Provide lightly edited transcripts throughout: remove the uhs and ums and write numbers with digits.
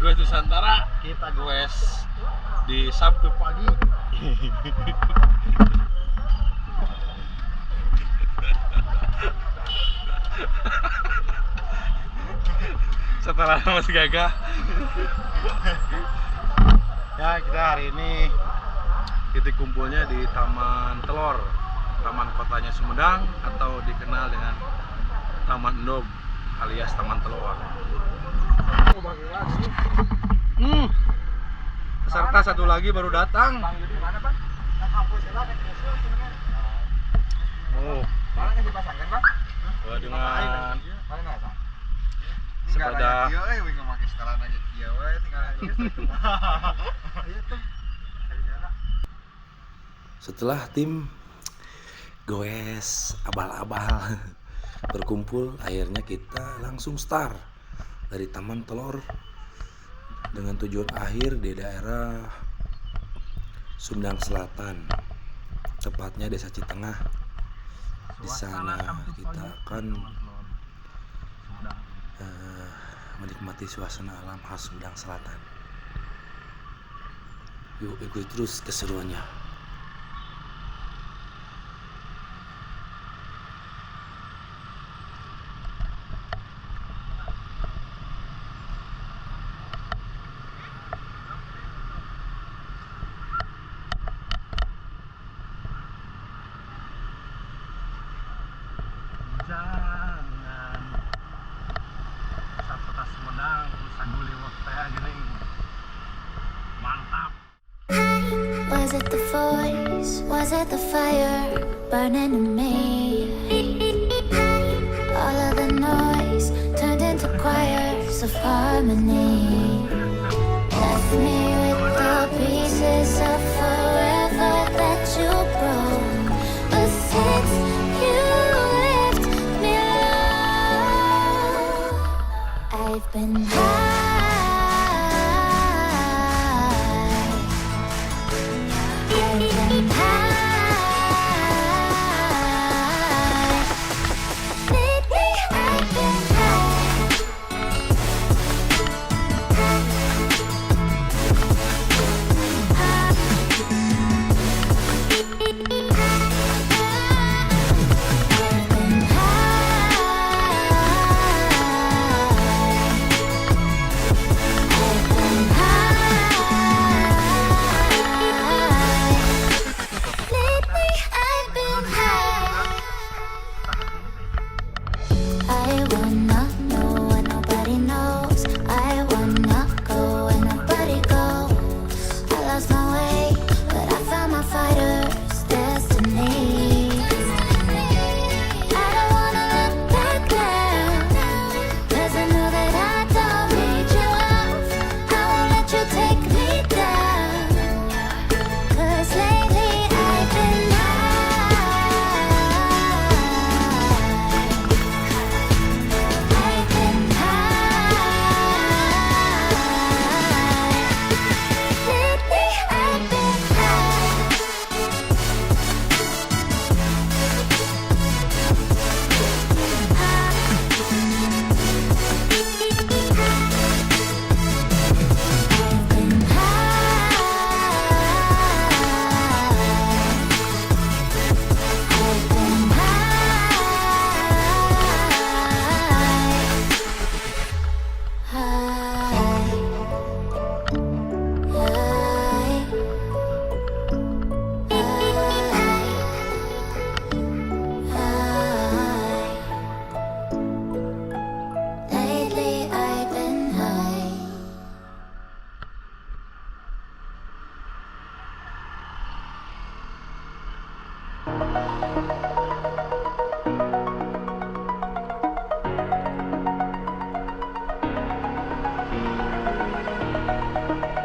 GoWes Nusantara, kita GoWes di Sabtu pagi. Setelah Mas Gagah. Ya, kita hari ini titik kumpulnya di Taman Telor, Taman Kotanya Sumedang, atau dikenal dengan Taman Endom alias Taman Telor. Peserta satu lagi baru datang. Oh, dengan sepeda. Setelah tim GoWes abal-abal berkumpul, akhirnya kita langsung start dari Taman Telor dengan tujuan akhir di daerah Sumedang Selatan, tepatnya Desa Citengah. Di sana kita akan menikmati suasana alam khas Sumedang Selatan. Yuk ikuti terus keseruannya. Jangan Sabtu Sumedang saguli waktu gini. Mantap. Was it the voice? Was it the fire burning in me? All of the noise turned into choirs of harmony. Left me with the pieces of forever that you broke. But since you left me alone, I've been high.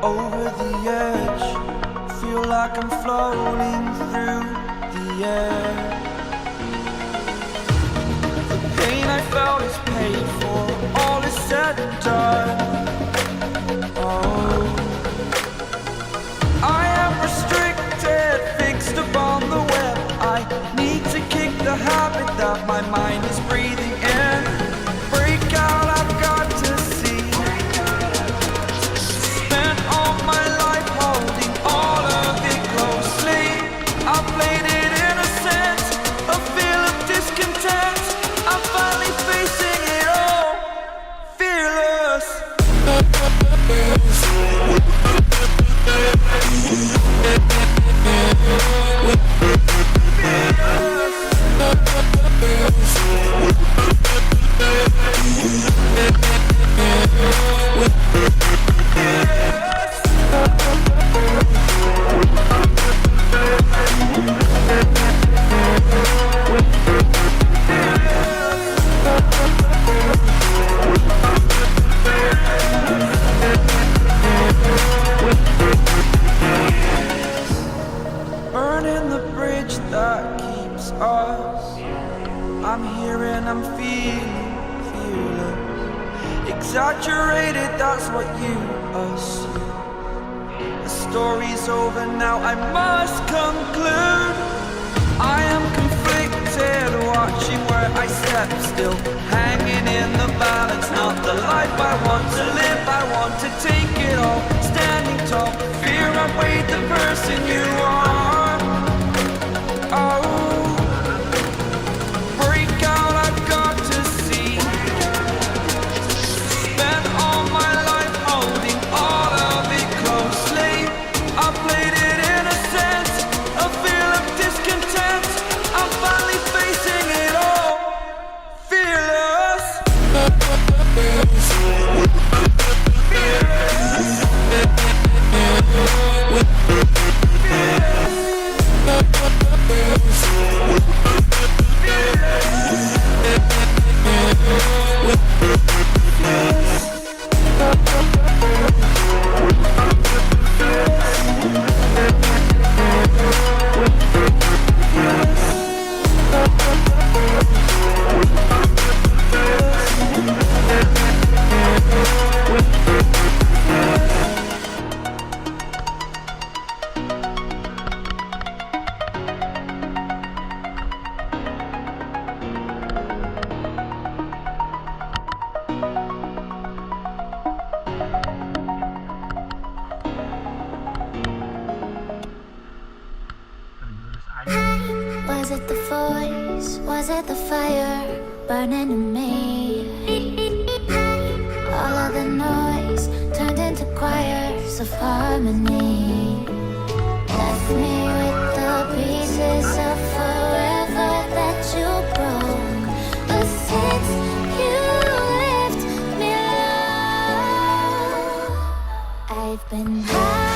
Over the edge, feel like I'm floating through the air. The pain I felt is paid for, all is said and done. Oh, I am restricted, fixed upon the web. I need to kick the habit that my mind is breathing in. Break out, I've got to see. Burning the bridge that keeps us. I'm here and I'm feeling fearless. Exaggerated, that's what you assume. The story's over now, I must conclude. I am conflicted, watching where I step still, hanging in the balance. Not the life I want to live, I want to take it all. Standing tall, fear I weighed the person you are. Oh, break out, I've got to see. Spent all my life holding all of it closely. I played it innocent, a feel of discontent. I'm finally facing it all, fearless. Was it the voice? Was it the fire burning in me? All of the noise turned into choirs of harmony. Left me with the pieces of forever that you broke. But since you left me low, I've been high.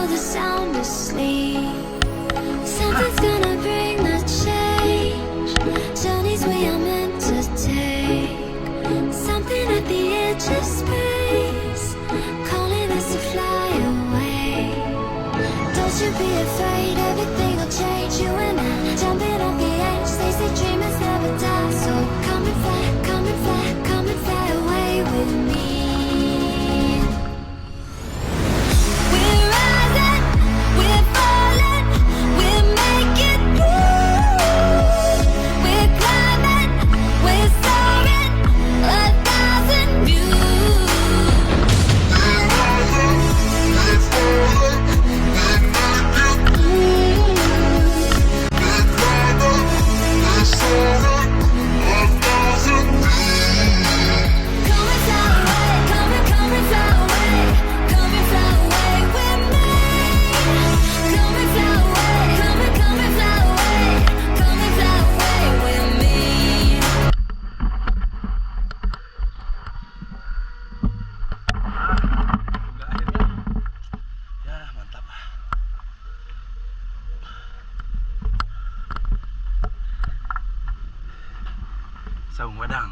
know the sound asleep. Something's gonna bring the change. Journeys we are meant to take. Something at the edge of space, calling us to fly away. Don't you be afraid, everything will change. You and I, jumping off the edge. They say dreamers never die. So come and fly, come and fly, come and fly away with me. We're rising, we're falling, we're making through. We're climbing, we're soaring, 1,000 views. We're rising, we're falling, we're making through. We're climbing, we're soaring, 1,000 views. Come and fly away, come and fly away, come and fly away with me. Come and fly away, come and fly away, come and fly away with me. Juga akhirnya. Ya, mantap. Sumedang.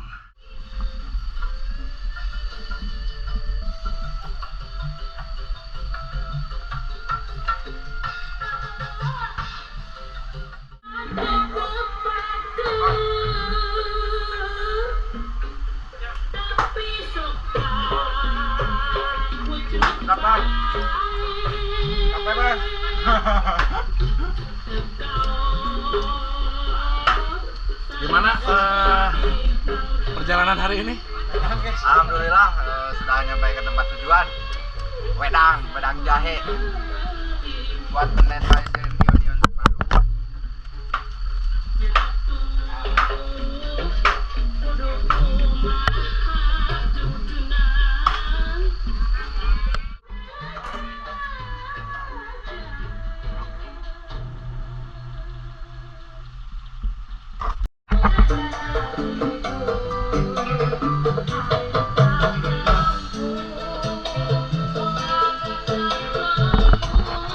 Kapan? Kapan, Mas? Gimana perjalanan hari ini? Alhamdulillah sudah nyampe ke tempat tujuan. Wedang jahe. Buat menetralisir ion-ion baru.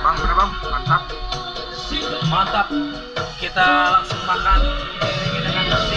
Bang, bener bang, mantap. Mantap. Kita langsung makan iringi dengan nasi.